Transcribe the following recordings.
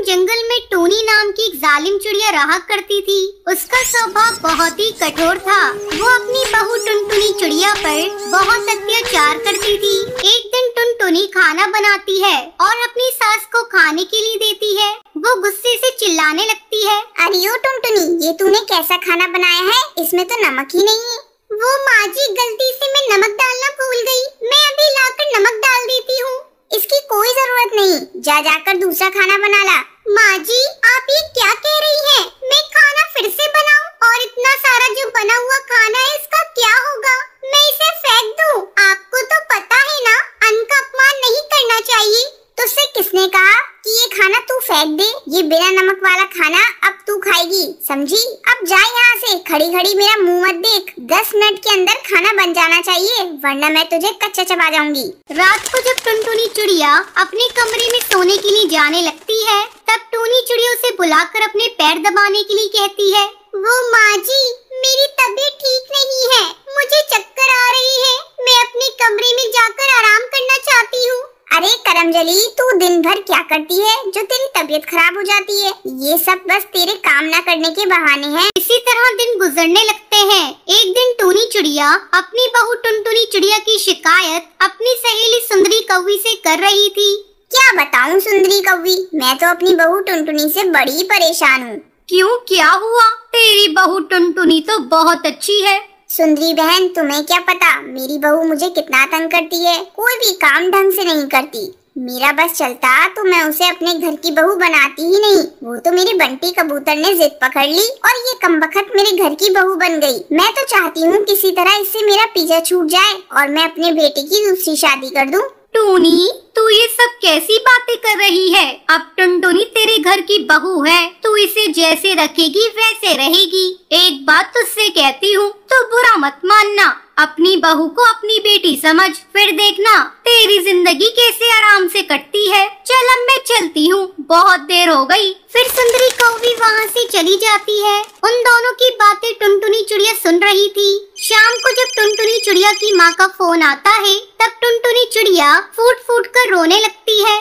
जंगल में टोनी नाम की एक जालिम चिड़िया रहा करती थी। उसका स्वभाव बहुत ही कठोर था। वो अपनी बहू टुनटुनी चिड़िया पर बहुत अत्याचार करती थी। एक दिन टुनटुनी खाना बनाती है और अपनी सास को खाने के लिए देती है। वो गुस्से से चिल्लाने लगती है, अरे ओ टुनटुनी, ये तूने कैसा खाना बनाया है? इसमें तो नमक ही नहीं है। वो माँ जी, गलती से मैं नमक डालना भूल गई। मैं अभी लाकर नमक डाल देती हूँ। इसकी कोई जरूरत नहीं, जा जाकर दूसरा खाना बना ला। माँ जी, आप ये क्या कह रही हैं? मैं खाना फिर से बनाऊं? और इतना सारा जो बना हुआ खाना है, इसका क्या होगा? मैं इसे फेंक दूं? आपको तो पता है ना, अन्न का अपमान नहीं करना चाहिए। तुझसे किसने कहा कि ये खाना तू फेंक दे? ये बिना नमक वाला खाना अब तू खाएगी, समझी? अब जा यहाँ से, खड़ी खड़ी मेरा मुंह मत देख। 10 मिनट के अंदर खाना बन जाना चाहिए, वरना मैं तुझे कच्चा चबा जाऊंगी। रात को जब टुनटुनी चिड़िया अपने कमरे में सोने के लिए जाने लगती है, तब टूनी चिड़िया उसे बुलाकर अपने पैर दबाने के लिए कहती है, वो माँ जी, मेरी तबीयत ठीक नहीं है, मुझे चक्कर आ रही है। मैं अपने कमरे में जाकर आराम करना चाहती हूँ। अरे करमजली, तू दिन भर क्या करती है जो तेरी तबीयत खराब हो जाती है? ये सब बस तेरे काम ना करने के बहाने हैं। इसी तरह दिन गुजरने लगते हैं। एक दिन टूनी चिड़िया अपनी बहू टुनटुनी चिड़िया की शिकायत अपनी सहेली सुंदरी कौवी से कर रही थी। क्या बताऊं सुंदरी कौवी, मैं तो अपनी बहू टुनटुनी से बड़ी परेशान हूँ। क्यों, क्या हुआ? तेरी बहू टुनटुनी तो बहुत अच्छी है। सुंदरी बहन, तुम्हें क्या पता मेरी बहू मुझे कितना तंग करती है। कोई भी काम ढंग से नहीं करती। मेरा बस चलता तो मैं उसे अपने घर की बहू बनाती ही नहीं। वो तो मेरे बंटी कबूतर ने जिद पकड़ ली और ये कमबख्त मेरे घर की बहू बन गई। मैं तो चाहती हूँ किसी तरह इससे मेरा पीछा छूट जाए और मैं अपने बेटे की दूसरी शादी कर दूं। टूनी, तू ये सब कैसी बातें कर रही है? अब टुनटुनी तेरे घर की बहू है, तू इसे जैसे रखेगी वैसे रहेगी। एक बात तुझसे कहती हूँ, तो बुरा मत मानना। अपनी बहू को अपनी बेटी समझ, फिर देखना तेरी जिंदगी कैसे आराम से कटती है। चल अब मैं चलती हूँ, बहुत देर हो गई। फिर सुंदरी कौवी वहाँ से चली जाती है। उन दोनों की बातें टुनटुनी चिड़िया सुन रही थी। शाम को जब टुनटुनी चिड़िया की माँ का फोन आता है, तब टुनटुनी चिड़िया फूट फूट कर रोने लगती है।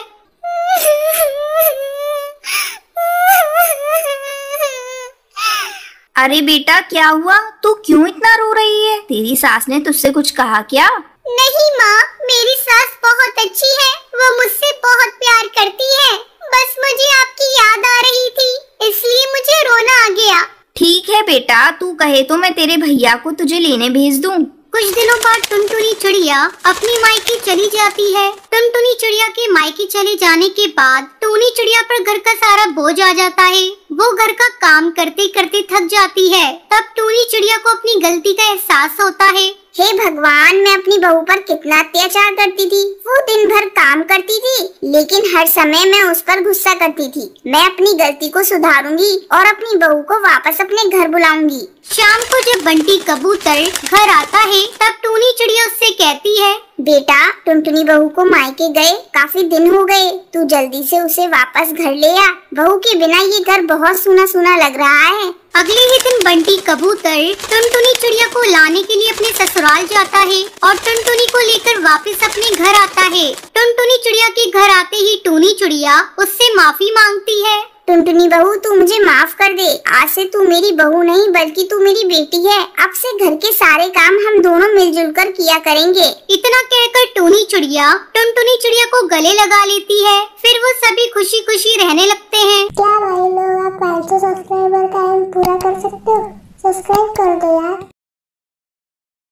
अरे बेटा, क्या हुआ? तू क्यों इतना रो रही है? तेरी सास ने तुझसे कुछ कहा क्या? नहीं माँ, मेरी सास बहुत अच्छी है। वो मुझसे बहुत प्यार करती है। बस मुझे आपकी याद आ रही थी, इसलिए मुझे रोना आ गया। ठीक है बेटा, तू कहे तो मैं तेरे भैया को तुझे लेने भेज दूं। कुछ दिनों बाद टुनटुनी चिड़िया अपनी मायके चली जाती है। टुनटुनी चिड़िया के मायके चले जाने के बाद टूनी चिड़िया पर घर का सारा बोझ आ जाता है। वो घर का काम करते करते थक जाती है। तब टूनी चिड़िया को अपनी गलती का एहसास होता है। हे भगवान, मैं अपनी बहू पर कितना अत्याचार करती थी। वो दिन भर काम करती थी, लेकिन हर समय मैं उस पर गुस्सा करती थी। मैं अपनी गलती को सुधारूंगी और अपनी बहू को वापस अपने घर बुलाऊंगी। शाम को जब बंटी कबूतर घर आता है, तब टूनी चिड़िया उससे कहती है, बेटा, टुनटुनी बहू को मायके गए काफी दिन हो गए, तू जल्दी से उसे वापस घर ले आ। बहू के बिना ये घर बहुत सूना सूना लग रहा है। अगले ही दिन बंटी कबूतर टुनटुनी चिड़िया को लाने के लिए अपने ससुराल जाता है और टुनटुनी को लेकर वापस अपने घर आता है। टुनटुनी चिड़िया के घर आते ही टूनी चिड़िया उससे माफी मांगती है। टुनटुनी बहू, तू मुझे माफ कर दे। आज से तू मेरी बहू नहीं बल्कि तू मेरी बेटी है। अब से घर के सारे काम हम दोनों मिलजुल कर किया करेंगे। इतना कहकर टूनी चिड़िया टुनटुनी चिड़िया को गले लगा लेती है। फिर वो सभी खुशी खुशी रहने लगते हैं। क्या भाई लोग, आप 500 सब्सक्राइबर का एम पूरा कर सकते हो? सब्सक्राइब कर दो यार।